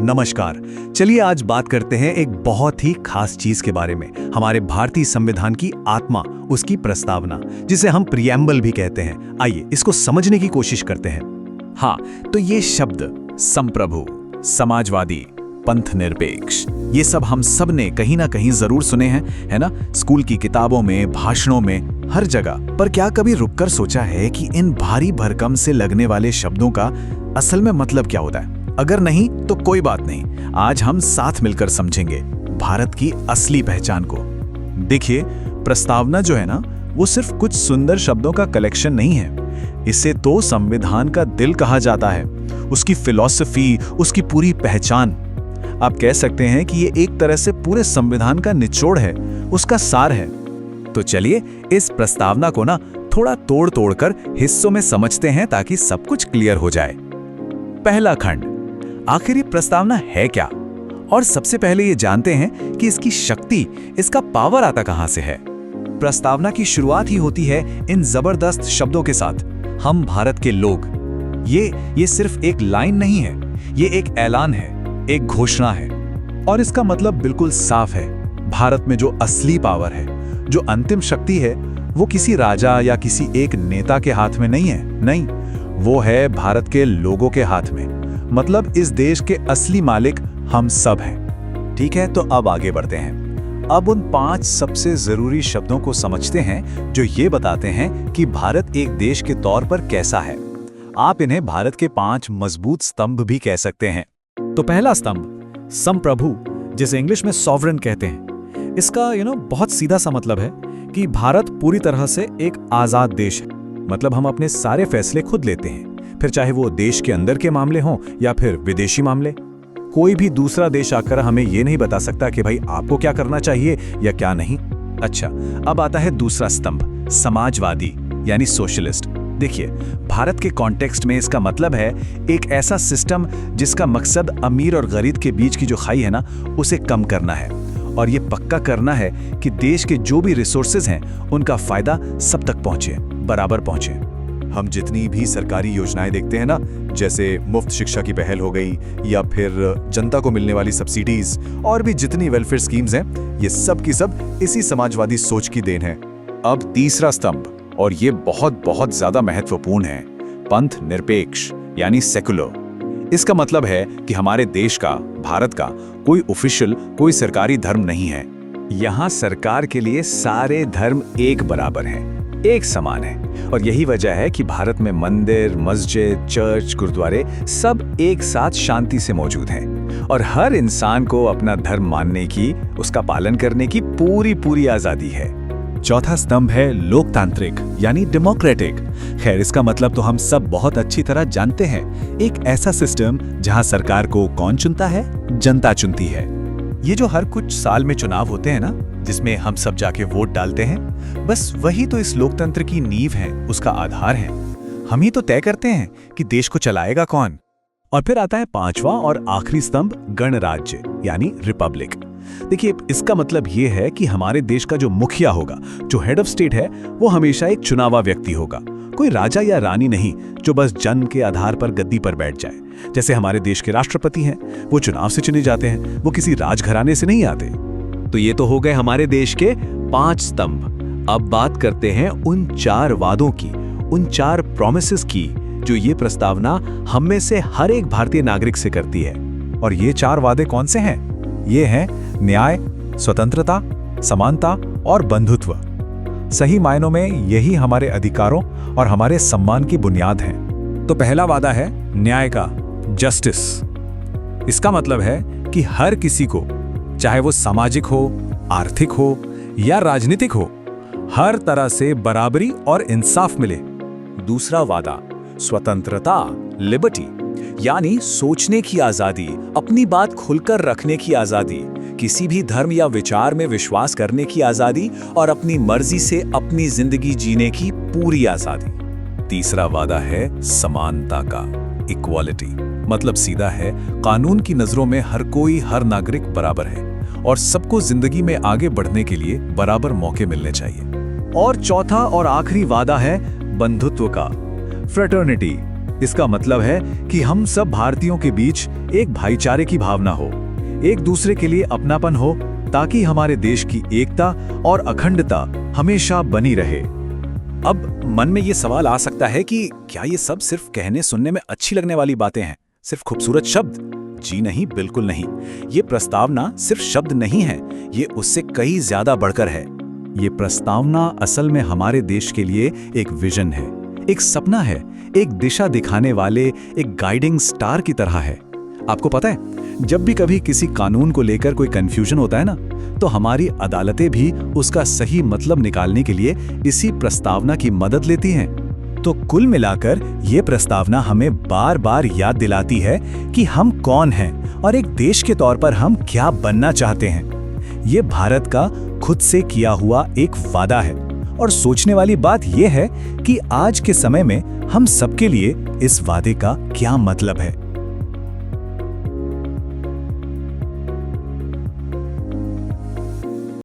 नमस्कार। चलिए आज बात करते हैं एक बहुत ही खास चीज के बारे में, हमारे भारतीय संविधान की आत्मा, उसकी प्रस्तावना, जिसे हम प्रिएम्बल भी कहते हैं। आइए इसको समझने की कोशिश करते हैं। हाँ, तो ये शब्द संप्रभु, समाजवादी, पंथ निरपेक्ष, ये सब हम सब ने कहीं ना कहीं जरूर सुने हैं, है ना? स्कूल की किताबों में, भाषणों में, हर जगह। पर क्या कभी रुककर सोचा है कि इन भारी भरकम से लगने वाले शब्दों का असल में मतलब क्या होता है? अगर नहीं तो कोई बात नहीं, आज हम साथ मिलकर समझेंगे भारत की असली पहचान को। देखिए, प्रस्तावना जो है ना, वो सिर्फ कुछ सुंदर शब्दों का कलेक्शन नहीं है। इसे तो संविधान का दिल कहा जाता है, उसकी फिलॉसफी, उसकी पूरी पहचान। आप कह सकते हैं कि ये एक तरह से पूरे संविधान का निचोड़ है, उसका सार है। तो चलिए इस प्रस्तावना को ना थोड़ा तोड़ कर हिस्सों में समझते हैं ताकि सब कुछ क्लियर हो जाए। पहला खंड, आखिर ये प्रस्तावना है क्या? और सबसे पहले ये जानते हैं कि इसकी शक्ति, इसका पावर आता कहां से है। प्रस्तावना की शुरुआत ही होती है इन जबरदस्त शब्दों के साथ, हम भारत के लोग। ये सिर्फ एक लाइन नहीं है, ये एक ऐलान है, एक घोषणा है। और इसका मतलब बिल्कुल साफ है, भारत में जो असली पावर है, जो अंतिम शक्ति है, वो किसी राजा या किसी एक नेता के हाथ में नहीं है। नहीं, वो है भारत के लोगों के हाथ में। मतलब इस देश के असली मालिक हम सब हैं। ठीक है, तो अब आगे बढ़ते हैं। अब उन 5 सबसे जरूरी शब्दों को समझते हैं जो ये बताते हैं कि भारत एक देश के तौर पर कैसा है। आप इन्हें भारत के 5 मजबूत स्तंभ भी कह सकते हैं। तो पहला स्तंभ, संप्रभु, जिसे इंग्लिश में सॉवरेन कहते हैं। इसका बहुत सीधा सा मतलब है कि भारत पूरी तरह से एक आजाद देश है। मतलब हम अपने सारे फैसले खुद लेते हैं, फिर चाहे वो देश के अंदर के मामले हों या फिर विदेशी मामले। कोई भी दूसरा देश आकर हमें ये नहीं बता सकता कि भाई आपको क्या करना चाहिए या क्या नहीं। अच्छा, अब आता है दूसरा स्तंभ, समाजवादी यानी सोशलिस्ट। देखिए, भारत के कॉन्टेक्स्ट में इसका मतलब है एक ऐसा सिस्टम जिसका मकसद अमीर और गरीब के बीच की जो खाई है ना, उसे कम करना है। और ये पक्का करना है कि देश के जो भी रिसोर्सेज हैं, उनका फायदा सब तक पहुंचे, बराबर पहुंचे। हम जितनी भी सरकारी योजनाएं देखते हैं ना, जैसे मुफ्त शिक्षा की पहल हो गई या फिर जनता को मिलने वाली सब्सिडीज और भी जितनी वेलफेयर स्कीम्स हैं, ये सब की सब इसी समाजवादी सोच की देन है। अब तीसरा स्तंभ, और ये बहुत बहुत ज्यादा महत्वपूर्ण है, पंथ निरपेक्ष यानी सेकुलर। इसका मतलब है कि हमारे देश का, भारत का कोई ऑफिशियल, कोई सरकारी धर्म नहीं है। यहाँ सरकार के लिए सारे धर्म एक बराबर हैं, एक समान है। और यही वजह है कि भारत में मंदिर, मस्जिद, चर्च, गुरुद्वारे सब एक साथ शांति से मौजूद हैं। और हर इंसान को अपना धर्म मानने की, उसका पालन करने की पूरी आजादी है। चौथा स्तंभ है लोकतांत्रिक यानी डेमोक्रेटिक। खैर, इसका मतलब तो हम सब बहुत अच्छी तरह जानते हैं, एक ऐसा सिस्टम जहां सरकार को कौन चुनता है? जनता चुनती है। ये जो हर कुछ साल में चुनाव होते हैं ना, जिसमें हम सब जाके वोट डालते हैं, बस वही तो इस लोकतंत्र की नींव है, उसका आधार है। हम ही तो तय करते हैं कि देश को चलाएगा कौन। और फिर आता है 5वां और आखिरी स्तंभ, गणराज्य यानी रिपब्लिक। देखिए, इसका मतलब ये है कि हमारे देश का जो मुखिया होगा, जो हेड ऑफ स्टेट है, वो हमेशा एक चुनावा व्यक्ति होगा, कोई राजा या रानी नहीं जो बस जन के आधार पर गद्दी पर बैठ जाए। जैसे हमारे देश के राष्ट्रपति हैं, वो चुनाव से चुने जाते हैं, वो किसी राजघराने से नहीं आते। तो ये तो हो गए हमारे देश के 5 स्तंभ। अब बात करते हैं उन 4 वादों की, उन 4 प्रॉमिसेस की, जो ये प्रस्तावना हम में से हर एक भारतीय नागरिक से करती है। और ये 4 वादे कौन से हैं? ये हैं न्याय, स्वतंत्रता, समानता और बंधुत्व। सही मायनों में यही हमारे अधिकारों और हमारे सम्मान की बुनियाद है। तो पहला वादा है न्याय का, जस्टिस। इसका मतलब है कि हर किसी को, चाहे वो सामाजिक हो, आर्थिक हो या राजनीतिक हो, हर तरह से बराबरी और इंसाफ मिले। दूसरा वादा स्वतंत्रता, लिबर्टी, यानी सोचने की आजादी, अपनी बात खुलकर रखने की आजादी, किसी भी धर्म या विचार में विश्वास करने की आजादी और अपनी मर्जी से अपनी जिंदगी जीने की पूरी आजादी। तीसरा वादा है समानता का, इक्वालिटी। मतलब सीधा है, कानून की नजरों में हर कोई, हर नागरिक बराबर है और सबको जिंदगी में आगे बढ़ने के लिए बराबर मौके मिलने चाहिए। और चौथा और आखिरी वादा है बंधुत्व का, फ्रेटर्निटी, इसका मतलब है कि हम सब भारतीयों के बीच एक भाईचारे की भावना हो, एक दूसरे के लिए अपनापन हो, ताकि हमारे देश की एकता और अखंडता हमेशा बनी रहे। अब मन में ये सवाल आ सकता है कि क्या ये सब सिर्फ कहने सुनने में अच्छी लगने वाली बातें हैं, सिर्फ खूबसूरत शब्द? जी नहीं, बिल्कुल नहीं। ये प्रस्तावना सिर्फ शब्द नहीं है, ये उससे कई ज्यादा बढ़कर है। ये प्रस्तावना असल में हमारे देश के लिए एक विजन है, एक सपना है, एक दिशा दिखाने वाले एक गाइडिंग स्टार की तरह है। आपको पता है, जब भी कभी किसी कानून को लेकर कोई कंफ्यूजन होता है ना, तो हमारी अदालतें भी उसका सही मतलब निकालने के लिए इसी प्रस्तावना की मदद लेती हैं। तो कुल मिलाकर ये प्रस्तावना हमें बार बार याद दिलाती है कि हम कौन हैं और एक देश के तौर पर हम क्या बनना चाहते हैं। ये भारत का खुद से किया हुआ एक वादा है। और सोचने वाली बात यह है कि आज के समय में हम सबके लिए इस वादे का क्या मतलब है।